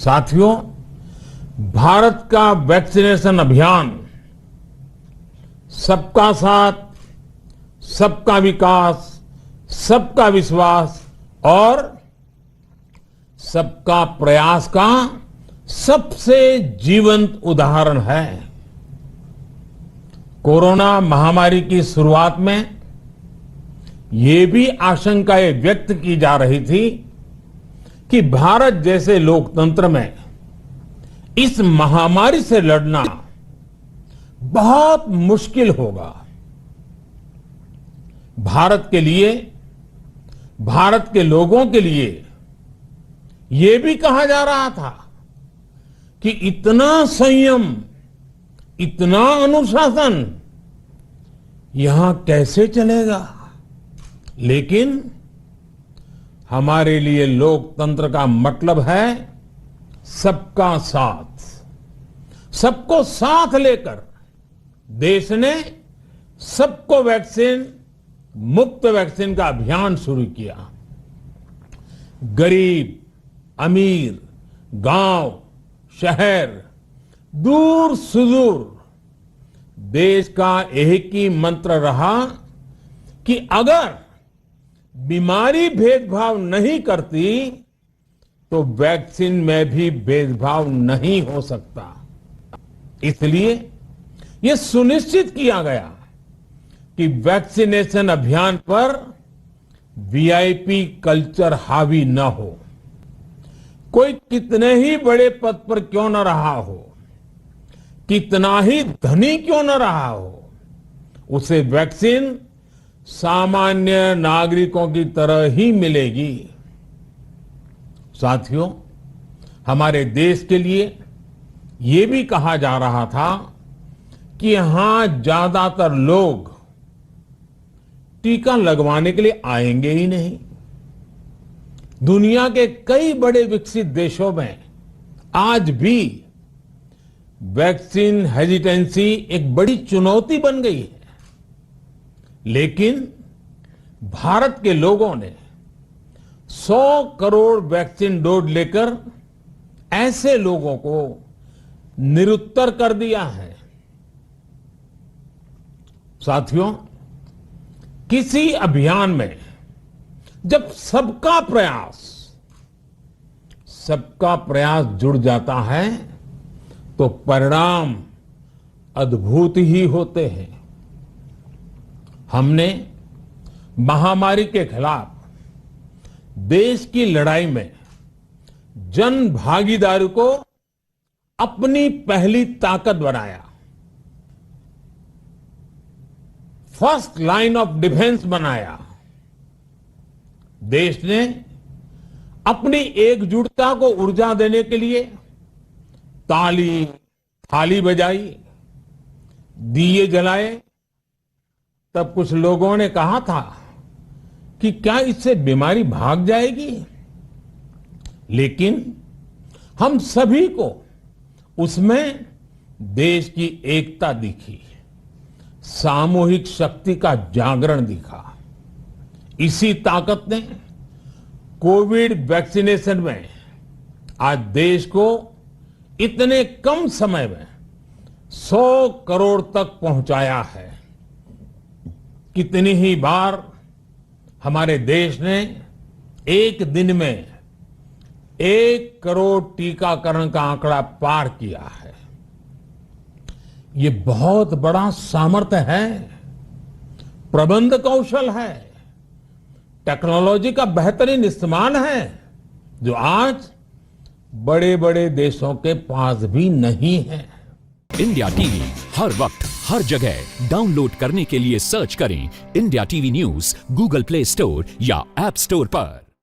साथियों, भारत का वैक्सीनेशन अभियान सबका साथ, सबका विकास, सबका विश्वास और सबका प्रयास का सबसे जीवंत उदाहरण है। कोरोना महामारी की शुरुआत में ये भी आशंकाएं व्यक्त की जा रही थी कि भारत जैसे लोकतंत्र में इस महामारी से लड़ना बहुत मुश्किल होगा। भारत के लिए, भारत के लोगों के लिए यह भी कहा जा रहा था कि इतना संयम, इतना अनुशासन यहां कैसे चलेगा। लेकिन हमारे लिए लोकतंत्र का मतलब है सबका साथ। सबको साथ लेकर देश ने सबको वैक्सीन, मुफ्त वैक्सीन का अभियान शुरू किया। गरीब, अमीर, गांव, शहर, दूर सुदूर, देश का एक ही मंत्र रहा कि अगर बीमारी भेदभाव नहीं करती तो वैक्सीन में भी भेदभाव नहीं हो सकता। इसलिए यह सुनिश्चित किया गया कि वैक्सीनेशन अभियान पर वीआईपी कल्चर हावी न हो। कोई कितने ही बड़े पद पर क्यों न रहा हो, कितना ही धनी क्यों न रहा हो, उसे वैक्सीन सामान्य नागरिकों की तरह ही मिलेगी। साथियों, हमारे देश के लिए यह भी कहा जा रहा था कि यहां ज्यादातर लोग टीका लगवाने के लिए आएंगे ही नहीं। दुनिया के कई बड़े विकसित देशों में आज भी वैक्सीन हेजिटेंसी एक बड़ी चुनौती बन गई है। लेकिन भारत के लोगों ने 100 करोड़ वैक्सीन डोज लेकर ऐसे लोगों को निरुत्तर कर दिया है। साथियों, किसी अभियान में जब सबका प्रयास जुड़ जाता है तो परिणाम अद्भुत ही होते हैं। हमने महामारी के खिलाफ देश की लड़ाई में जन भागीदारी को अपनी पहली ताकत बनाया। फर्स्ट लाइन ऑफ डिफेंस बनाया। देश ने अपनी एकजुटता को ऊर्जा देने के लिए ताली, थाली बजाई, दिए जलाए। तब कुछ लोगों ने कहा था कि क्या इससे बीमारी भाग जाएगी। लेकिन हम सभी को उसमें देश की एकता दिखी, सामूहिक शक्ति का जागरण दिखा। इसी ताकत ने कोविड वैक्सीनेशन में आज देश को इतने कम समय में 100 करोड़ तक पहुंचाया है। कितनी ही बार हमारे देश ने एक दिन में 1 करोड़ टीकाकरण का आंकड़ा पार किया है। ये बहुत बड़ा सामर्थ्य है, प्रबंध कौशल है, टेक्नोलॉजी का बेहतरीन इस्तेमाल है, जो आज बड़े बड़े देशों के पास भी नहीं है। इंडिया टीवी हर वक्त हर जगह डाउनलोड करने के लिए सर्च करें India TV news Google play store या ऐप स्टोर पर।